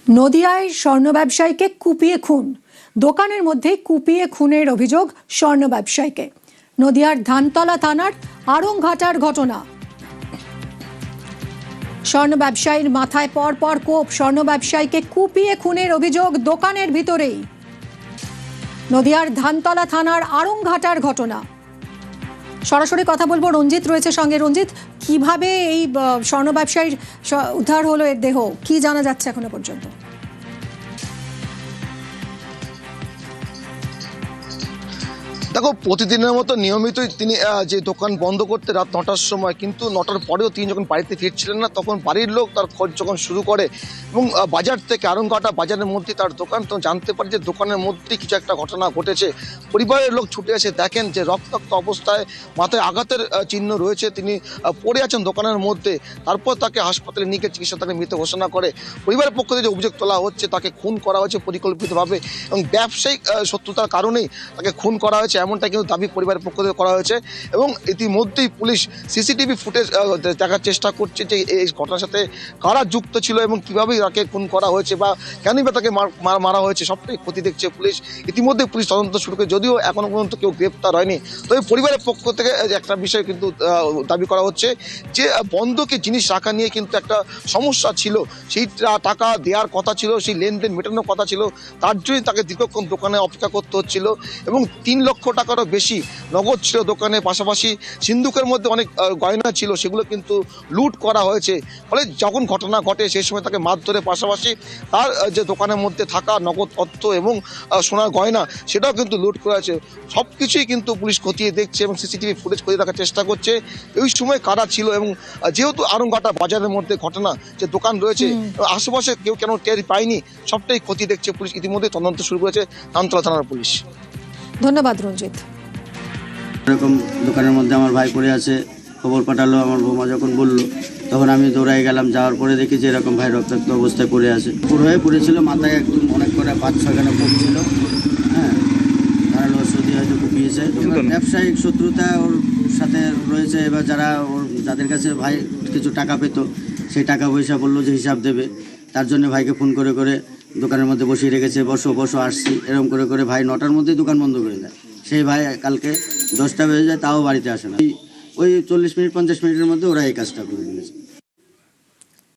নদিয়ায় স্বর্ণ ব্যবসায়ীকে কুপিয়ে খুন, দোকানের মধ্যেই কুপিয়ে খুনের অভিযোগ স্বর্ণ ব্যবসায়ীকে। নদিয়ার ধানতলা থানার আড়ংঘাটার ঘটনা। স্বর্ণ ব্যবসায়ীর মাথায় পর কোপ, স্বর্ণ ব্যবসায়ীকে কুপিয়ে খুনের অভিযোগ দোকানের ভিতরেই। নদিয়ার ধানতলা থানার আড়ংঘাটার ঘটনা। সরাসরি কথা বলবো, রঞ্জিত রয়েছে সঙ্গে। রঞ্জিত, কিভাবে এই স্বর্ণ ব্যবসায়ীর উদ্ধার হলো এর দেহ, কি জানা যাচ্ছে এখনো পর্যন্ত? দেখো, প্রতিদিনের মতো নিয়মিতই তিনি যে দোকান বন্ধ করতে রাত 9টার সময়, কিন্তু 9টার পরেও তিনি যখন বাড়িতে ফিরছিলেন না, তখন বাড়ির লোক তার খোঁজ যখন শুরু করে এবং বাজার থেকে আড়ংঘাটা বাজারের মধ্যে তার দোকান, তখন জানতে পারে যে দোকানের মধ্যেই কিছু একটা ঘটনা ঘটেছে। পরিবারের লোক ছুটে এসে দেখেন যে রক্তাক্ত অবস্থায়, মাথায় আঘাতের চিহ্ন রয়েছে, তিনি পড়ে আছেন দোকানের মধ্যে। তারপর তাকে হাসপাতালে নিয়ে গিয়ে চিকিৎসা, তাকে মৃত ঘোষণা করে। পরিবারের পক্ষ থেকে যে অভিযোগ তোলা হচ্ছে, তাকে খুন করা হয়েছে পরিকল্পিতভাবে এবং ব্যবসায়িক শত্রুতার কারণেই তাকে খুন করা হয়েছে, এমনটা কিন্তু দাবি পরিবারের পক্ষ থেকে করা হয়েছে। এবং ইতিমধ্যেই পুলিশ সিসিটিভি ফুটেজ দেখার চেষ্টা করছে যে এই ঘটনার সাথে কারা যুক্ত ছিল এবং কীভাবে তাকে খুন করা হয়েছে বা কেনই বা তাকে মারা হয়েছে, সবটাই ক্ষতি দেখছে পুলিশ। ইতিমধ্যে পুলিশ তদন্ত শুরু করে, যদিও এখনো পর্যন্ত কেউ গ্রেপ্তার হয়নি। তবে পরিবারের পক্ষ থেকে একটা বিষয় কিন্তু দাবি করা হচ্ছে যে বন্ধকি জিনিস রাখা নিয়ে কিন্তু একটা সমস্যা ছিল, সেই টাকা দেওয়ার কথা ছিল, সেই লেনদেন মেটানোর কথা ছিল, তার জন্যই তাকে দীর্ঘক্ষণ দোকানে অপেক্ষা করতে হচ্ছিল। এবং 3 লক্ষ টাকারও বেশি নগদ ছিল দোকানে, পাশাপাশি সিন্ধুকের মধ্যে অনেক গয়না ছিল, সেগুলো কিন্তু লুট করা হয়েছে। ফলে যখন ঘটনা ঘটে সেই সময় তাকে মারধরে, পাশাপাশি তার যে দোকানের মধ্যে থাকা নগদ অর্থ এবং সোনার গয়না, সেটাও কিন্তু লুট করেছে। সব কিছুই কিন্তু পুলিশ খতিয়ে দেখছে এবং সিসিটিভি ফুটেজ খতিয়ে দেখার চেষ্টা করছে এই সময় কারা ছিল। এবং যেহেতু আড়ংঘাটা বাজারের মধ্যে ঘটনা, যে দোকান রয়েছে, আশেপাশে কেউ কেন টের পায়নি, সবটাই খতিয়ে দেখছে পুলিশ। ইতিমধ্যে তদন্ত শুরু করেছে ধানতলা থানার পুলিশ। ধন্যবাদ রঞ্জিত। এরকম দোকানের মধ্যে আমার ভাই পড়ে আছে, খবর পাঠালো আমার বৌমা, যখন বললো তখন আমি দৌড়াই গেলাম। যাওয়ার পরে দেখি যে এরকম ভাই রক্তাক্ত অবস্থায় পড়ে আছে, পুরো হয়ে পড়েছিল, মাথায় একদম অনেক করে 5-6 খানা কোপ ছিল। হ্যাঁ, ধারালো অস্ত্র দিয়ে হয়তো কুপিয়েছে। ব্যবসায়িক শত্রুতা ওর সাথে রয়েছে। এবার যাদের কাছে ভাই কিছু টাকা পেত, সেই টাকা পয়সা বললো যে হিসাব দেবে, তার জন্য ভাইকে ফোন করে করে দোকানের মধ্যে বসিয়ে রেখেছে। বসো আসছি, এরকম করে করে ভাই 9টার মধ্যেই দোকান বন্ধ করে দেয়। সেই ভাই কালকে 10টা বেজে যায়, তাও বাড়িতে আসে না। ওই 40 মিনিট 50 মিনিটের মধ্যে ওরা এই কাজটা করে।